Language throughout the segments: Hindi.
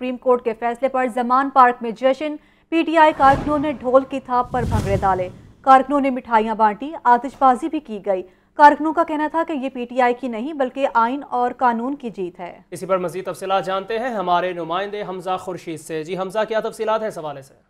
सुप्रीम कोर्ट के फैसले पर जमान पार्क में जश्न। पीटीआई कारकुनों ने ढोल की थाप पर भंगड़े डाले, कारकुनों ने मिठाइयां बांटी, आतिशबाजी भी की गई। कारकुनों का कहना था कि ये पीटीआई की नहीं बल्कि आइन और कानून की जीत है। इसी पर मजीद तफसीलात जानते हैं हमारे नुमाइंदे हमजा खुर्शीद से। जी हमजा, क्या तफसीलात है इस हवाले से?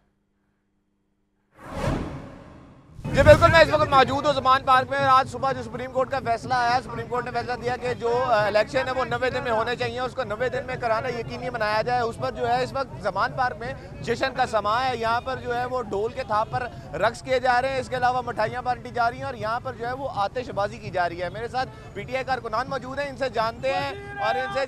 जी बिल्कुल, मैं इस वक्त मौजूद हूँ ज़मान पार्क में। आज सुबह जो सुप्रीम कोर्ट का फैसला आया, सुप्रीम कोर्ट ने फैसला दिया कि जो इलेक्शन है वो 90 दिन में होने चाहिए, उसको 90 दिन में कराना यकीनी बनाया जाए। उस पर जो है इस वक्त ज़मान पार्क में जश्न का समा है। यहाँ पर जो है वो ढोल के थाप पर रक्स किए जा रहे हैं, इसके अलावा मिठाइयाँ बांटी जा रही हैं और यहाँ पर जो है वो आतिशबाजी की जा रही है। मेरे साथ पीटीआई कारकुनान मौजूद हैं, इनसे जानते हैं और इनसे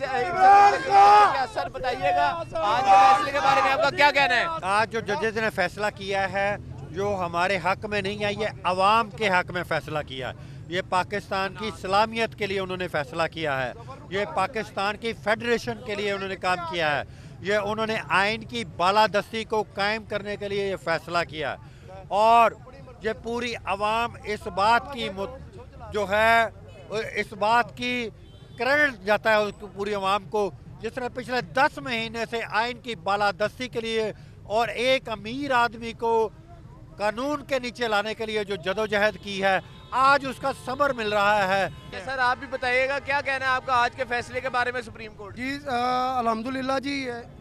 असर बताइएगा। आज के फैसले के बारे में आपका क्या कहना है? आज जो जजेस ने फैसला किया है जो हमारे हक में नहीं है, ये अवाम के हक में फैसला किया है। ये पाकिस्तान की सलामियत के लिए उन्होंने फैसला किया है, ये पाकिस्तान की फेडरेशन के लिए उन्होंने काम किया है, ये उन्होंने आइन की बालादस्ती को कायम करने के लिए ये फैसला किया है। और ये पूरी अवाम इस बात की जो है इस बात की क्रेडिट जाता है पूरी अवाम को, जिसने पिछले 10 महीने से आइन की बालादस्ती के लिए और एक अमीर आदमी को कानून के नीचे लाने के लिए जो जदोजहद की है, आज उसका समर मिल रहा है। सर आप भी बताइएगा, क्या कहना है आपका आज के फैसले के बारे में सुप्रीम कोर्ट? जी अल्हम्दुलिल्लाह जी,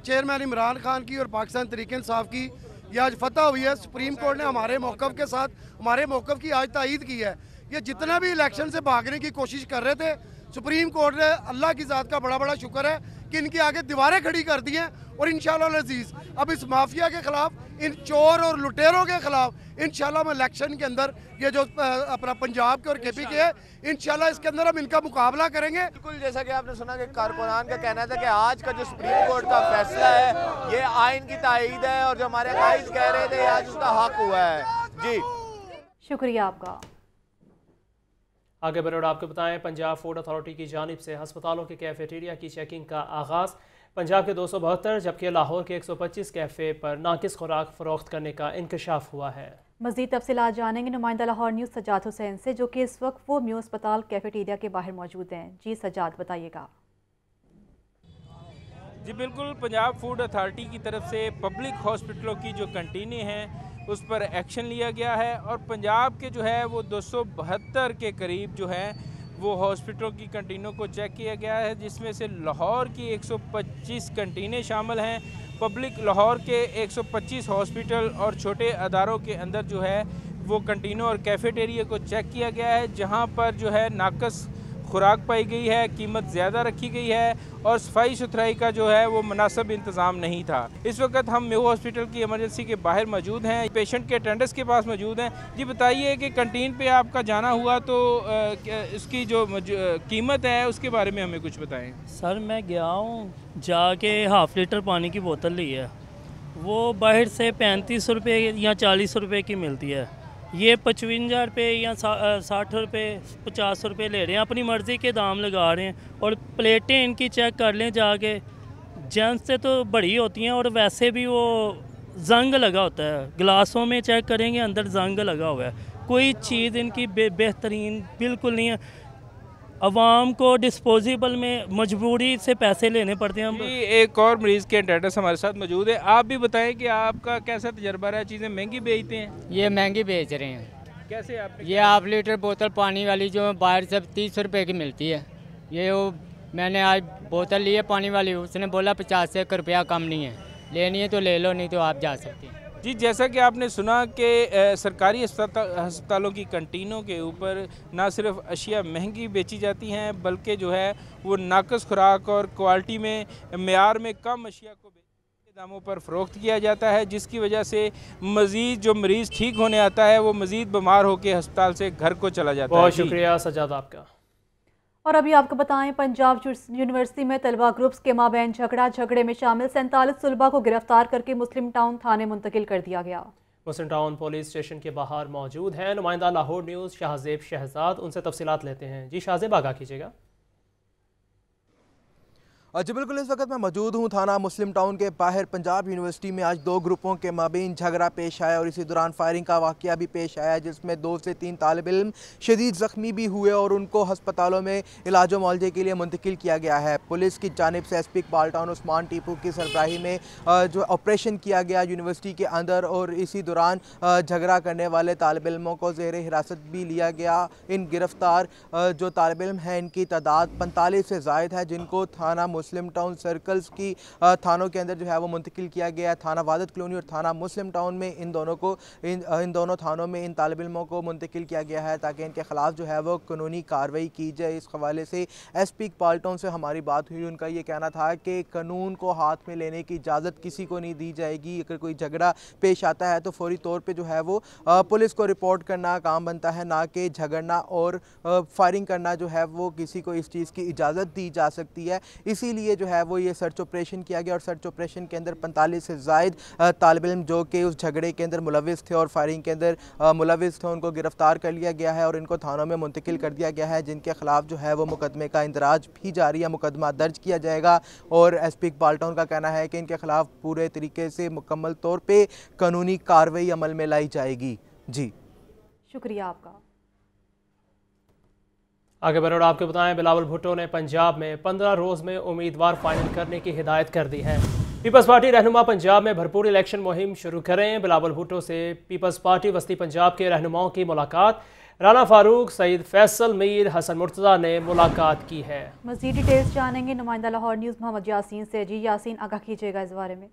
चेयरमैन इमरान खान की और पाकिस्तान तहरीक इंसाफ की ये आज फतह हुई है। सुप्रीम कोर्ट ने हमारे मौक़िफ़ के साथ हमारे मौक़िफ़ की आज तायीद की है। ये जितना भी इलेक्शन से भागने की कोशिश कर रहे थे, सुप्रीम कोर्ट ने अल्लाह की ज़ात का बड़ा बड़ा शुक्र है कि इनके आगे दीवारें खड़ी कर दी हैं और इंशाअल्लाह अज़ीज़ अब इस माफिया के खिलाफ, इन चोर और लुटेरों के खिलाफ इंशाअल्लाह हम इलेक्शन के अंदर ये जो अपना पंजाब के और केपी के है, इंशाअल्लाह इसके अंदर हम इनका मुकाबला करेंगे। बिल्कुल, जैसा कि आपने सुना कि कारकुनान का कहना था कि आज का जो सुप्रीम कोर्ट का फैसला है ये आइन की तायीद है और जो हमारे कायद कह रहे थे आज उसका हक हुआ है। जी शुक्रिया आपका। आगे बढ़े आपको बताएं, पंजाब फूड अथॉरिटी की जानिब से अस्पतालों के कैफेटेरिया की चेकिंग का आगाज़। पंजाब के 272 जबकि लाहौर के 125 कैफ़े पर नाकिस खुराक फ़रोख्त करने का इंकशाफ हुआ है। मज़ीद तफसीलात जानेंगे नुमाइंदा लाहौर न्यूज़ सज्जाद हुसैन से, जो कि इस वक्त वो म्यू अस्पताल कैफेटेरिया के बाहर मौजूद हैं। जी सज्जाद, बताइएगा। जी बिल्कुल, पंजाब फूड अथॉरिटी की तरफ से पब्लिक हॉस्पिटलों की जो कंटीनें हैं उस पर एक्शन लिया गया है और पंजाब के जो है वो 272 के करीब जो है वो हॉस्पिटलों की कंटीनों को चेक किया गया है, जिसमें से लाहौर की 125 कंटीनें शामिल हैं। पब्लिक लाहौर के 125 हॉस्पिटल और छोटे अदारों के अंदर जो है वो कंटीनों और कैफेटेरिया को चेक किया गया है, जहां पर जो है नाकस खुराक पाई गई है, कीमत ज़्यादा रखी गई है और सफाई सुथराई का जो है वो मुनासिब इंतज़ाम नहीं था। इस वक्त हम म्यू हॉस्पिटल की इमरजेंसी के बाहर मौजूद हैं, पेशेंट के अटेंडेंस के पास मौजूद हैं। जी बताइए कि कंटीन पे आपका जाना हुआ तो इसकी जो कीमत है उसके बारे में हमें कुछ बताएं। सर मैं गया हूँ, जाके ½ लीटर पानी की बोतल ली है, वो बाहर से 35 रुपये या 40 रुपये की मिलती है, ये 55 रुपये या 60 रुपये 50 रुपये ले रहे हैं, अपनी मर्ज़ी के दाम लगा रहे हैं। और प्लेटें इनकी चेक कर लें जाके, जेंट्स से तो बड़ी होती हैं और वैसे भी वो जंग लगा होता है, गिलासों में चेक करेंगे अंदर जंग लगा हुआ है। कोई चीज़ इनकी बेहतरीन बिल्कुल नहीं है। अवाम को डिस्पोजेबल में मजबूरी से पैसे लेने पड़ते हैं। एक और मरीज़ के अटेंडेंस हमारे साथ मौजूद है, आप भी बताएं कि आपका कैसा तजर्बा रहा? चीज़ें महंगी बेचते हैं? ये महंगी बेच रहे हैं। कैसे आपने? ये ½ लीटर बोतल पानी वाली जो बाहर से 30 रुपये की मिलती है, ये वो मैंने आज बोतल ली है पानी वाली, उसने बोला 50 से 1 रुपया कम नहीं है, लेनी है तो ले लो नहीं तो आप जा सकते हैं। जी जैसा कि आपने सुना कि सरकारी अस्पतालों की कंटीनों के ऊपर ना सिर्फ अशिया महंगी बेची जाती हैं बल्कि जो है वो नाकस खुराक और क्वालिटी में मेयार में कम अशिया को के दामों पर फ़रोख्त किया जाता है, जिसकी वजह से मज़ीद जो मरीज़ ठीक होने आता है वो मज़ीद बीमार होकर अस्पताल से घर को चला जाता है। बहुत शुक्रिया सज्जाद आपका। और अभी आपको बताएं, पंजाब यूनिवर्सिटी में तलबा ग्रुप्स के माबैन झगड़े में शामिल 47 तलबा को गिरफ्तार करके मुस्लिम टाउन थाने मुंतकिल कर दिया गया। मुस्लिम टाउन पुलिस स्टेशन के बाहर मौजूद हैं नुमाइंदा लाहौर न्यूज़ शाहजेब शहजाद, उनसे तफसीलात लेते हैं। जी शाहजेब, आगाह कीजिएगा। जी बिल्कुल, इस वक्त मैं मौजूद हूँ थाना मुस्लिम टाउन के बाहर। पंजाब यूनिवर्सिटी में आज दो ग्रुपों के माबीन झगड़ा पेश आया और इसी दौरान फायरिंग का वाक़या भी पेश आया, जिसमें 2 से 3 तालिब इल्म शदीद ज़ख्मी भी हुए और उनको हस्पतालों में इलाज मुआवजे के लिए मुंतकिल किया गया है। पुलिस की जानिब से एसपी इकबाल टाउन उस्मान टीपू की सरबराही में जो ऑपरेशन किया गया यूनिवर्सिटी के अंदर, और इसी दौरान झगड़ा करने वाले तालिब इल्मों को ज़ेर हिरासत भी लिया गया। इन गिरफ्तार जो तालिब इल्म हैं इनकी तादाद 45 से ज़ायद है, जिनको थाना मुस्लिम टाउन सर्कल्स की थानों के अंदर जो है वो मुंतकिल किया गया है। थाना वादत कॉलोनी और थाना मुस्लिम टाउन में इन दोनों थानों में इन तालिब इल्मों को मुंतकिल किया गया है ताकि इनके ख़िलाफ़ जो है वो कानूनी कार्रवाई की जाए। इस हवाले से एसपी इकबाल टाउन से हमारी बात हुई। उनका ये कहना था कि कानून को हाथ में लेने की इजाज़त किसी को नहीं दी जाएगी। अगर कोई झगड़ा पेश आता है तो फौरी तौर पर जो है वो पुलिस को रिपोर्ट करना काम बनता है, ना कि झगड़ना और फायरिंग करना जो है वो किसी को इस चीज़ की इजाज़त दी जा सकती है। इसीलिए जो है वो ये सर्च ऑपरेशन किया गया और सर्च ऑपरेशन के अंदर 45 से ज़ायद तालिब इल्म जो कि उस झगड़े के अंदर मुलविस थे और फायरिंग के अंदर मुलविस थे, उनको गिरफ्तार कर लिया गया है और इनको थानों में मुंतकिल कर दिया गया है, जिनके खिलाफ जो है वो मुकदमे का इंदराज भी जारी है। मुकदमा दर्ज किया जाएगा और एसपी इकबाल टाउन का कहना है कि इनके खिलाफ पूरे तरीके से मुकम्मल तौर पर कानूनी कार्रवाई अमल में लाई जाएगी। जी शुक्रिया आपका। आगे बढ़कर आपको बताएं, बिलावल भुट्टो ने पंजाब में 15 रोज़ में उम्मीदवार फाइनल करने की हिदायत कर दी है। पीपल्स पार्टी रहनुमा पंजाब में भरपूर इलेक्शन मुहिम शुरू करें। बिलावल भुट्टो से पीपल्स पार्टी वस्ती पंजाब के रहनुमाओं की मुलाकात। राना फारूक, सईद फैसल मीर, हसन मुर्तज़ा ने मुलाकात की है। मज़ीद डिटेल्स जानेंगे नुमाइंदा लाहौर न्यूज़ मोहम्मद यासीन से। जी यासीन, आगाह कीजिएगा इस बारे में।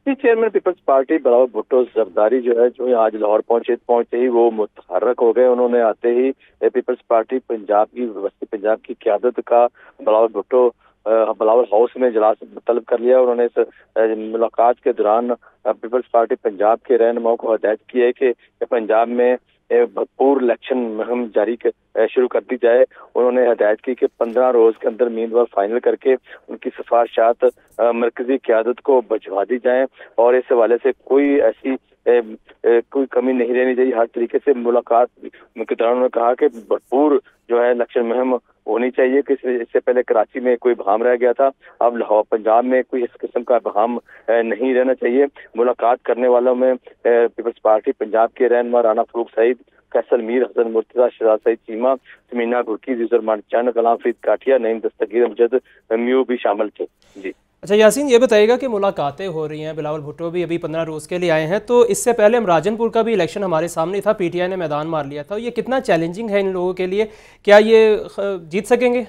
चेयरमैन पीपल्स पार्टी बिलावल भुट्टो जरदारी जो है आज लाहौर पहुंचते ही वो मुतहर्रक हो गए। उन्होंने आते ही पीपल्स पार्टी पंजाब की वस्ती पंजाब की क़यादत का बिलावल भुट्टो बिलावल हाउस में इजलास तलब कर लिया। उन्होंने इस मुलाकात के दौरान पीपल्स पार्टी पंजाब के रहनुमाओं को हदायत की है कि पंजाब में भरपूर इलेक्शन मुहिम जारी शुरू कर दी जाए। उन्होंने हदायत की कि 15 रोज के अंदर उम्मीदवार फाइनल करके उनकी सिफारिशात मरकजी क़यादत को भिजवा दी जाएं और इस हवाले से कोई ऐसी कोई कमी नहीं रहनी चाहिए। हर तरीके से मुलाकात के दौरान उन्होंने कहा कि भरपूर जो है इलेक्शन मुहिम होनी चाहिए कि इससे पहले कराची में कोई बहाम रह गया था, अब लाहौर पंजाब में कोई इस किस्म का बहाम नहीं रहना चाहिए। मुलाकात करने वालों में पीपल्स पार्टी पंजाब के रहनुमा राना फारूक, सईद फैसल मीर, हसन मुर्तज़ा, शहजाद सईद चीमा, समीना गुरकी, जुजरमान चंद, गुलाम फरीद काठिया, नईम दस्तगीर अमजद म्यू भी शामिल थे। जी अच्छा यासीन, ये बताइएगा कि मुलाकातें हो रही हैं, बिलावल भुट्टो भी अभी 15 रोज़ के लिए आए हैं, तो इससे पहले राजनपुर का भी इलेक्शन हमारे सामने था, पीटीआई ने मैदान मार लिया था। ये कितना चैलेंजिंग है इन लोगों के लिए, क्या ये जीत सकेंगे?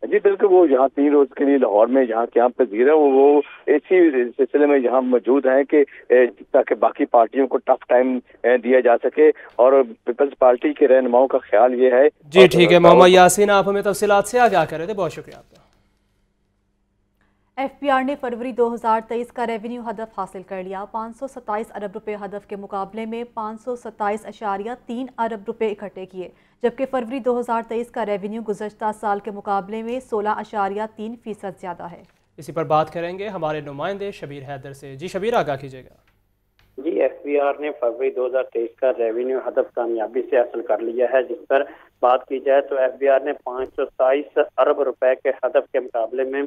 जी बिल्कुल, वो यहाँ 3 रोज के लिए लाहौर में यहाँ क्याम पजीर है, वो इसी सिलसिले में यहाँ मौजूद हैं कि ताकि बाकी पार्टियों को टफ टाइम दिया जा सके और पीपल्स पार्टी के रहनुमाओं का ख्याल ये है। जी ठीक है मोहम्मद यासीन, आप हमें तफसीलात से आगाह कर रहे थे, बहुत शुक्रिया आपका। एफपीआर ने फरवरी 2023 का रेवेन्यू हदफ हासिल कर लिया। 527 अरब रुपए हदफ के मुकाबले में 527.3 अरब रुपए इकट्ठे किए, जबकि फरवरी 2023 का रेवेन्यू गुज़श्ता साल के मुकाबले में 16.3% ज़्यादा है। इसी पर बात करेंगे हमारे नुमाइंदे शबीर हैदर से। जी शबीर, आगाह कीजिएगा। जी एफपीआर ने फरवरी 2023 का रेवेन्यू हदफ कामयाबी से हासिल कर लिया है, जिस पर बात की जाए तो एफपीआर ने 527 अरब रुपए के हदफ के मुकाबले में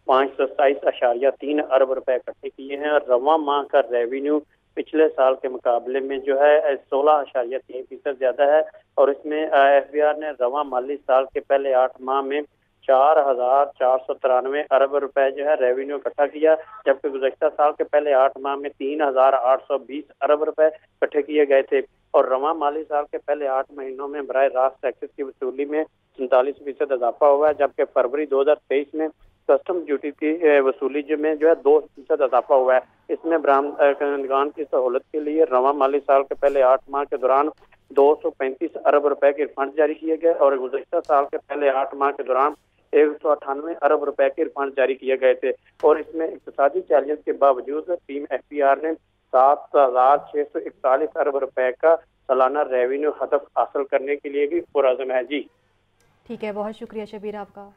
527.3 अरब रुपए इकट्ठे किए हैं और रवां माह का रेवेन्यू पिछले साल के मुकाबले में जो है 16.3% ज्यादा है और इसमें एफबीआर ने रवां माली साल के पहले 8 माह में 4,493 अरब रुपए जो है रेवेन्यू इकट्ठा किया, जबकि गुज़श्ता साल के पहले 8 माह में 3,820 अरब रुपए इकट्ठे किए गए थे और रवां माली साल के पहले 8 महीनों में बराह रास्त टैक्सेस की वसूली में 47% इजाफा हुआ है, जबकि फरवरी 2023 में कस्टम ड्यूटी की वसूली में जो है 2% इजाफा हुआ है। इसमें बरामदगान की सहूलत के लिए रवां माली साल के पहले 8 माह के दौरान 235 अरब रुपए के रिफंड जारी किए गए और गुज़श्ता साल के पहले 8 माह के दौरान 198 अरब रुपए के रिफंड जारी किए गए थे और इसमें इक्तिसादी चैलेंज के बावजूद टीम एफपीआर ने 7,641 अरब रुपए का सालाना रेवेन्यू हदफ हासिल करने के लिए भी पुरअज़्म है। जी ठीक है, बहुत शुक्रिया शबीर आपका।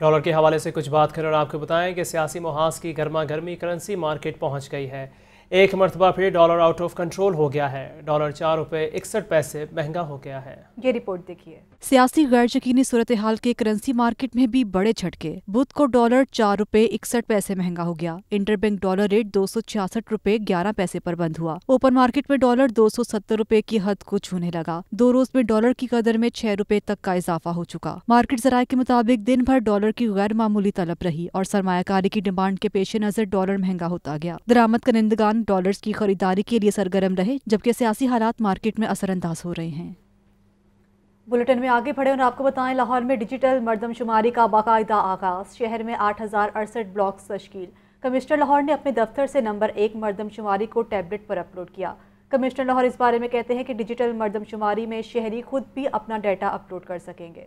डॉलर के हवाले से कुछ बात करें और आपको बताएं कि सियासी मुहाज की गर्मा गर्मी करेंसी मार्केट पहुंच गई है। एक मरतबा फिर डॉलर आउट ऑफ कंट्रोल हो गया है। डॉलर 4 रुपये 61 पैसे महंगा हो गया है। ये रिपोर्ट देखिए। सियासी गैर यकीनी सूरत हाल के करेंसी मार्केट में भी बड़े झटके। बुध को डॉलर 4 रुपये 61 पैसे महंगा हो गया। इंटरबैंक डॉलर रेट 266 रुपये 11 पैसे पर बंद हुआ। ओपन मार्केट में डॉलर 270 रुपये की हद को छूने लगा। 2 रोज में डॉलर की कदर में 6 रुपये तक का इजाफा हो चुका। मार्केट जराये के मुताबिक दिन भर डॉलर की गैर मामूली तलब रही और सरमायाकारी की डिमांड के पेश नजर डॉलर महंगा होता गया। दरामद करनेंदगान डॉलर्स की खरीदारी के लिए सरगर्म रहे, जबकि सियासी हालात मार्केट में असरअंदाज हो रहे हैं। बुलेटिन में आगे बढ़े और आपको बताएं, लाहौर में डिजिटल मरदमशुमारी का बाकायदा आगाज। शहर में 8068 ब्लॉक्स तश्कील। कमिश्नर लाहौर ने अपने दफ्तर से नंबर 1 मरदमशुमारी को टैबलेट पर अपलोड किया। कमिश्नर लाहौर इस बारे में कहते हैं कि डिजिटल मरदमशुमारी में शहरी खुद भी अपना डाटा अपलोड कर सकेंगे।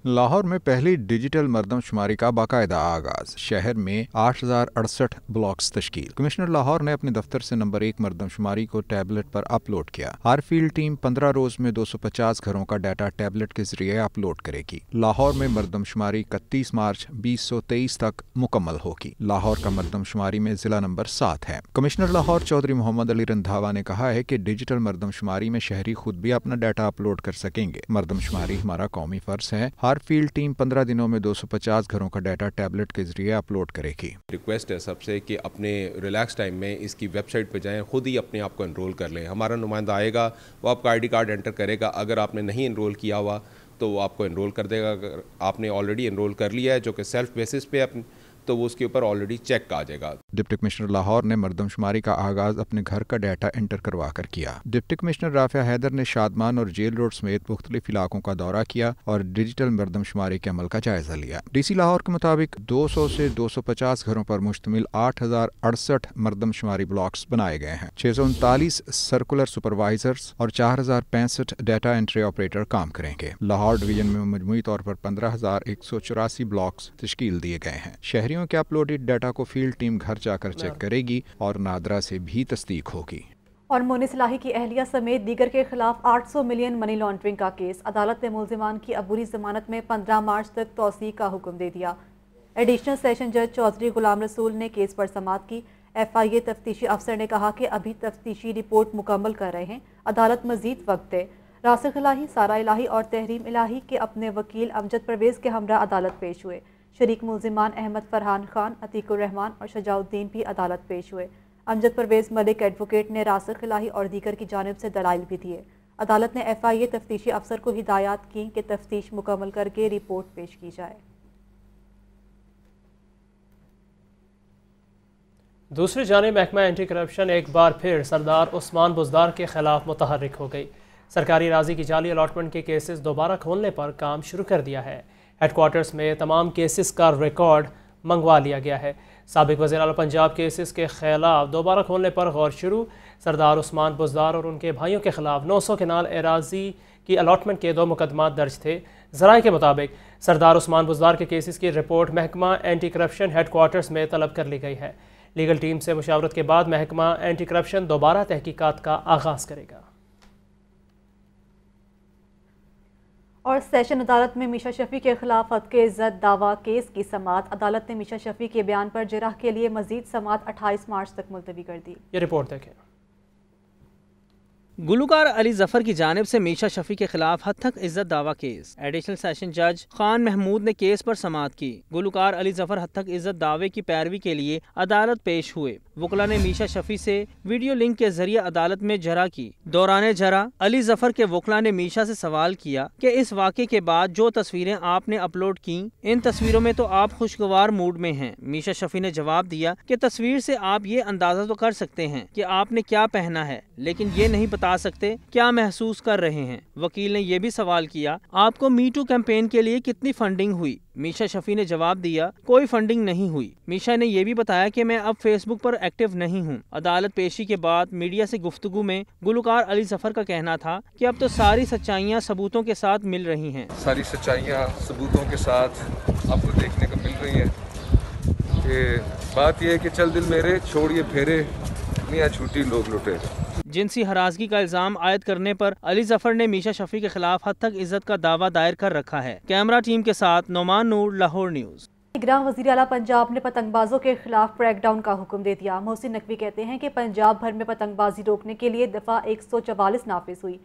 लाहौर में पहली डिजिटल मरदमशुमारी का बाकायदा आगाज। शहर में 8068 ब्लॉक्स तश्कील। कमिश्नर लाहौर ने अपने दफ्तर से नंबर 1 मरदमशुमारी को टैबलेट पर अपलोड किया। हर फील्ड टीम 15 रोज में 250 घरों का डाटा टैबलेट के जरिए अपलोड करेगी। लाहौर में मरदमशुमारी 31 मार्च 2023 तक मुकम्मल होगी। लाहौर का मरदमशुमारी में जिला नंबर 7 है। कमिश्नर लाहौर चौधरी मोहम्मद अली रंधावा ने कहा है कि डिजिटल मरदमशुमारी में शहरी खुद भी अपना डाटा अपलोड कर सकेंगे। मरदमशुमारी हमारा कौमी फर्ज है। हर फील्ड टीम 15 दिनों में 250 घरों का डाटा टैबलेट के जरिए अपलोड करेगी। रिक्वेस्ट है सबसे कि अपने रिलैक्स टाइम में इसकी वेबसाइट पर जाएं, खुद ही अपने आप को एनरोल कर लें। हमारा नुमाइंदा आएगा, वो आपका आईडी कार्ड एंटर करेगा। अगर आपने नहीं एनरोल किया हुआ तो वो आपको एनरोल कर देगा। अगर आपने ऑलरेडी एनरोल कर लिया है, जो कि सेल्फ बेसिस पे तो वो उसके ऊपर ऑलरेडी चेक आ जाएगा। डिप्टी कमिश्नर लाहौर ने मरदमशुमारी का आगाज अपने घर का डाटा एंटर करवा कर किया। डिप्टी कमिश्नर राफिया हैदर ने शादमान और जेल रोड समेत मुख्तलिफ इलाकों का दौरा किया और डिजिटल मरदमशुमारी के अमल का जायजा लिया। डीसी लाहौर के मुताबिक 200 से 250 घरों पर मुश्तमिल 8068 मरदमशुमारी ब्लॉक्स बनाए गए हैं। 639 सर्कुलर सुपरवाइजर्स और 4065 डाटा एंट्री ऑपरेटर काम करेंगे। लाहौर डिवीजन में मजमूई तौर पर 15,184 ब्लॉक्स तश्कील दिए गए हैं। शहरी के अपलोडेड डाटा को फील्ड टीम घर जाकर चेक करेगी और नादरा से भी तस्दीक होगी। और मोनिस इलाही की अहलिया समेत दीगर के खिलाफ 800 मिलियन मनी लॉन्ड्रिंग का केस। अदालत ने मुल्जिमान की अबूरी जमानत में 15 मार्च तक तौसीक का हुक्म दे दिया। एडिशनल सेशन जज चौधरी गुलाम रसूल ने केस पर समाअत की। FIA तफ्तीशी अफसर ने कहा कि अभी तफ्तीशी रिपोर्ट मुकम्मल कर रहे हैं, अदालत मजीद वक्त दे। रासिख इलाही, सारा इलाही और तहरीम इलाही के अपने वकील अमजद परवेज़ के हमरा अदालत पेश हुए। शरीक मुल्जिमान अहमद फरहान खान, अतीकुर रहमान और शजाउद्दीन भी अदालत पेश हुए। अमजद परवेज़ मलिक एडवोकेट ने रासिख इलाही और दीगर की जानिब से दलाइल भी दिए। अदालत ने FIA तफ्तीशी अफसर को हिदायत की कि तफ्तीश मुकम्मल करके रिपोर्ट पेश की जाए। दूसरी जानिब महकमा एंटी करप्शन एक बार फिर सरदार उस्मान बुजदार के खिलाफ मुतहर्रिक हो गई। सरकारी राजी की जाली अलॉटमेंट के केसेस दोबारा खोलने पर काम शुरू कर दिया है। हेडक्वार्टर्स में तमाम केसेस का रिकॉर्ड मंगवा लिया गया है। साबिक वज़ीर आला पंजाब केसेस के खिलाफ दोबारा खोलने पर गौर शुरू। सरदार उस्मान बुजदार और उनके भाइयों के खिलाफ 900 केनाल एराजी की अलॉटमेंट के 2 मुकदमात दर्ज थे। ज़राए के मुताबिक सरदार उस्मान बुजदार के केसेस की रिपोर्ट महकमा एंटी करप्शन हेडक्वार्टर्स में तलब कर ली गई है। लीगल टीम से मुशावरत के बाद महकमा एंटी करप्शन दोबारा तहकीकात का आगाज़ करेगा। और सेशन अदालत में मीशा शफी के खिलाफ हद के इज्जत दावा केस की समाअत। अदालत ने मीशा शफी के बयान पर जिरह के लिए मजीद समाअत 28 मार्च तक मुलतवी कर दी। ये रिपोर्ट देखें। गुलकार अली जफर की जानिब से मीशा शफी के खिलाफ हद तक इज्जत दावा केस। एडिशनल सेशन जज खान महमूद ने केस पर समाअत की। गुलकार अली जफर हद तक इज्जत दावे की पैरवी के लिए अदालत पेश हुए। वकला ने मीशा शफी से वीडियो लिंक के जरिए अदालत में जरा की। दौरान जरा अली जफर के वकला ने मीशा से सवाल किया कि इस वाक़े के बाद जो तस्वीरें आपने अपलोड की, इन तस्वीरों में तो आप खुशगवार मूड में हैं। मीशा शफी ने जवाब दिया कि तस्वीर से आप ये अंदाजा तो कर सकते हैं कि आपने क्या पहना है, लेकिन ये नहीं बता सकते क्या महसूस कर रहे हैं। वकील ने यह भी सवाल किया, आपको मी टू कैंपेन के लिए कितनी फंडिंग हुई? मीशा शफी ने जवाब दिया, कोई फंडिंग नहीं हुई। मीशा ने यह भी बताया कि मैं अब फेसबुक पर एक्टिव नहीं हूँ। अदालत पेशी के बाद मीडिया से गुफ्तगू में गुलकार अली जफर का कहना था कि अब तो सारी सच्चाइयाँ सबूतों के साथ मिल रही हैं। सारी सच्चाइयाँ सबूतों के साथ आपको देखने को मिल रही है कि बात यह है कि चल दिल मेरे छोड़िए फेरे मियां छूटी लोग लुटे। जिनसी हरासगी का इल्जाम आयद करने पर अली जफर ने मीशा शफी के खिलाफ हद तक इज्जत का दावा दायर कर रखा है। कैमरा टीम के साथ नोमान नूर, लाहौर न्यूज़। निगरान वज़ीर आला पंजाब ने पतंगबाजों के खिलाफ क्रैकडाउन का हुक्म दे दिया। मोहसिन नकवी कहते हैं कि पंजाब भर में पतंगबाजी रोकने के लिए दफ़ा 144 नाफिज हुई।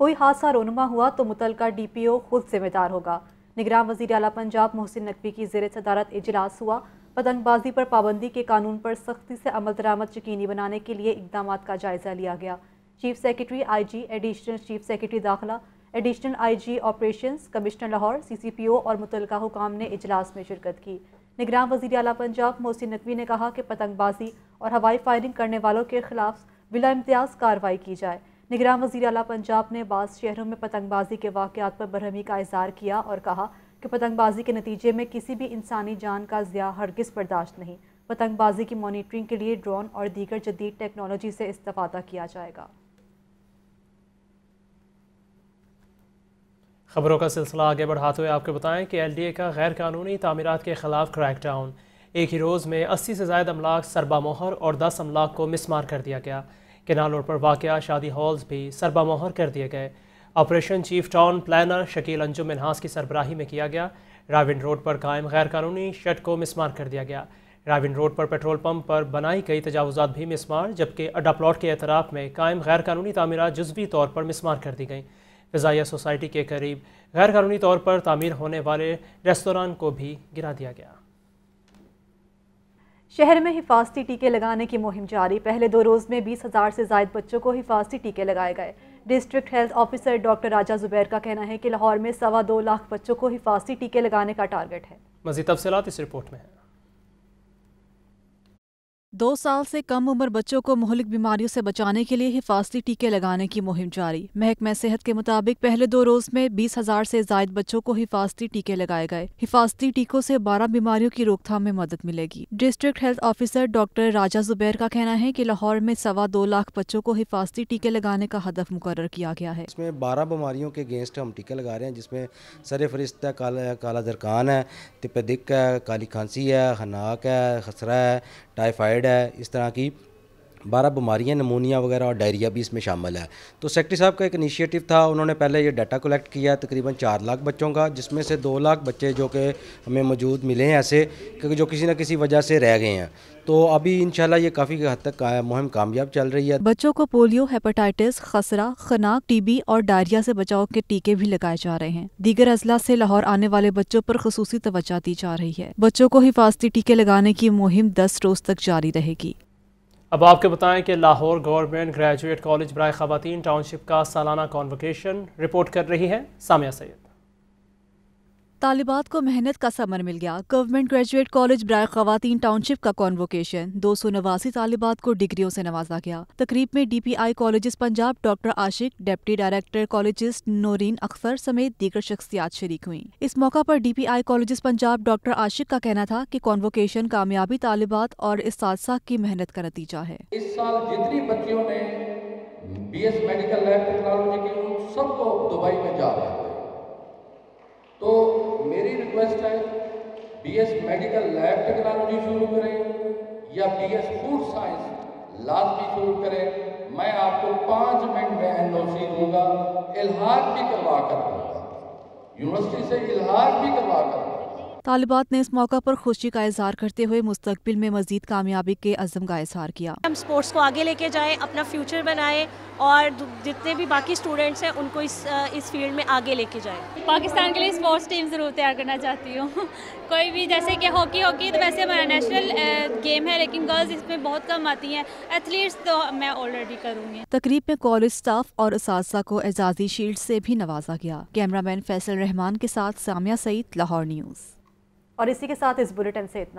कोई हादसा रोनुमा हुआ तो मुतलका DPO खुद जिम्मेदार होगा। निगरान वज़ीर आला पंजाब मोहसिन नकवी की ज़ेर सदारत इजलास हुआ। पतंगबाजी पर पाबंदी के कानून पर सख्ती से अमल दरामद यकीनी बनाने के लिए इक़दाम का जायज़ा लिया गया। Chief secretary IG, additional chief secretary दाखिला, additional IG operations, commissioner Lahore, CCPO और मुतलका हुकाम ने इजलास में शिरकत की। निगरान वज़ीर आला पंजाब मोहसिन नकवी ने कहा कि पतंगबाजी और हवाई फायरिंग करने वालों के खिलाफ बिला इम्तियाज़ कार्रवाई की जाए। निगरान वज़ीर आला पंजाब ने बाज़ शहरों में पतंगबाजी के वाक़यात पर बरहमी का इज़हार किया और कहा कि पतंगबाजी के नतीजे में किसी भी इंसानी जान का ज़िया हरगिज़ बर्दाश्त नहीं। पतंगबाजी की मॉनिटरिंग के लिए ड्रोन और दीगर जदीद टेक्नोलॉजी से इस्तेफ़ादा किया जाएगा। खबरों का सिलसिला आगे बढ़ाते हुए आपको बताएं कि LDA का गैर कानूनी तामीरात के खिलाफ क्रैकडाउन। एक ही रोज़ में 80 से ज़ायद अमलाक सरबा मोहर और 10 अमलाक को मिसमार कर दिया गया। केनाल रोड पर वाक़या शादी हॉल्स भी सरबा मोहर कर दिए गए। Operation chief town planner Shakeel Anjum Minhas की सरबराही में किया गया। राविन रोड पर कायम गैर कानूनी शेड को मिसमार कर दिया गया। राविन रोड पर पेट्रोल पंप पर बनाई गई तजावुज़ात भी मिसमार, जबकि अड्डा प्लॉट के एतराफ़ में कायम गैर कानूनी तामीरात जुज़वी तौर पर मिसमार कर दी गई। फ़िज़ाइया सोसाइटी के करीब गैर कानूनी तौर पर तामीर होने वाले रेस्तोरां को भी गिरा दिया गया। शहर में हिफाजती टीके लगाने की मुहिम जारी। पहले 2 रोज़ में 20,000 से ज़ायद बच्चों को हिफाजती टीके लगाए गए। डिस्ट्रिक्ट हेल्थ ऑफिसर डॉक्टर राजा जुबैर का कहना है कि लाहौर में 2.25 लाख बच्चों को हिफाजती टीके लगाने का टारगेट है। मज़ीद तफसीलात इस रिपोर्ट में है। 2 साल से कम उम्र बच्चों को मुहलिक बीमारियों से बचाने के लिए हिफाजती टीके लगाने की मुहिम जारी। महकमा सेहत के मुताबिक पहले 2 रोज़ में 20,000 से ज़ायद बच्चों को हिफाजती टीके लगाए गए। हिफाजती टीकों से 12 बीमारियों की रोकथाम में मदद मिलेगी। डिस्ट्रिक्ट हेल्थ ऑफिसर डॉक्टर राजा जुबैर का कहना है कि लाहौर में 2.25 लाख बच्चों को हिफाजती टीके लगाने का हदफ मुकर्रर किया गया है। इसमें 12 बीमारियों के अगेंस्ट हम टीके लगा रहे हैं, जिसमें सर फरिश्त है, काला दरकान है, तिपदिक है, काली खांसी है, हनाक है, खसरा है, टाइफाइड है। इस तरह की 12 बीमारियाँ, नमूनिया वगैरह और डायरिया भी इसमें शामिल है। तो सेक्रेटरी साहब का एक इनिशिएटिव था, उन्होंने पहले ये डाटा कलेक्ट किया तकरीबन 4 लाख बच्चों का, जिसमें से 2 लाख बच्चे जो कि हमें मौजूद मिले हैं ऐसे क्योंकि जो किसी न किसी वजह से रह गए हैं। तो अभी इंशाल्लाह ये काफ़ी हद तक मुहिम कामयाब चल रही है। बच्चों को पोलियो, हेपेटाइटिस, खसरा, खनाक, TB और डायरिया से बचाव के टीके भी लगाए जा रहे हैं। दीगर अजला से लाहौर आने वाले बच्चों पर खुसूसी तवज्जो दी जा रही है। बच्चों को हिफाजती टीके लगाने की मुहिम 10 रोज़ तक जारी रहेगी। अब आपको बताएं कि लाहौर गवर्नमेंट ग्रेजुएट कॉलेज बराए ख़वातीन टाउनशिप का सालाना कॉन्वोकेशन रिपोर्ट कर रही है सामिया सैयद। तालिबात को मेहनत का समर मिल गया। गवर्नमेंट ग्रेजुएट कॉलेज बराए ख़वातीन टाउनशिप का कॉन्वोकेशन 289 तालिबात को डिग्रियों से नवाजा गया। तकरीब में DPI colleges Punjab doctor Ashiq, deputy director colleges Noreen Akhtar समेत दीगर शख्सियात शरीक हुई। इस मौका पर DPI colleges Punjab doctor Ashiq का कहना था कि कॉन्वोकेशन कामयाबी तालिबात और इस्तादसा की मेहनत का नतीजा है। इस साल जितनी बच्चियों ने BS मेडिकल लैब टेक्नोलॉजी की, उन सबको दुबई में जा रहे हैं। तो मेरी रिक्वेस्ट है BS मेडिकल लैब टेक्नोलॉजी शुरू करें या BS फूड साइंस लाजमी शुरू करें। मैं आपको 5 मिनट में NOC दूंगा, इल्हाक भी करवा कर दूंगा, यूनिवर्सिटी से इल्हाक भी करवा कर दूंगा। तालिबात ने इस मौका पर खुशी का इजहार करते हुए मुस्तकबिल में मजीद कामयाबी के अज़म का इजहार किया। हम स्पोर्ट्स को आगे लेके जाएं, अपना फ्यूचर बनाएं और जितने भी बाकी स्टूडेंट्स हैं उनको इस फील्ड में आगे लेके जाएं। पाकिस्तान के लिए स्पोर्ट्स टीम ज़रूर तैयार करना चाहती हूँ। कोई भी जैसे कि हॉकी तो वैसे हमारा नेशनल गेम है, लेकिन गर्ल्स इसमें बहुत कम आती हैं। एथलीट्स तो मैं ऑलरेडी करूँगी। तकरीब में कॉलेज स्टाफ और असातिज़ा को एजाज़ी शील्ड से भी नवाजा गया। कैमरामैन फैसल रहमान के साथ सामिया सईद, लाहौर न्यूज़। और इसी के साथ इस बुलेटिन से इतना।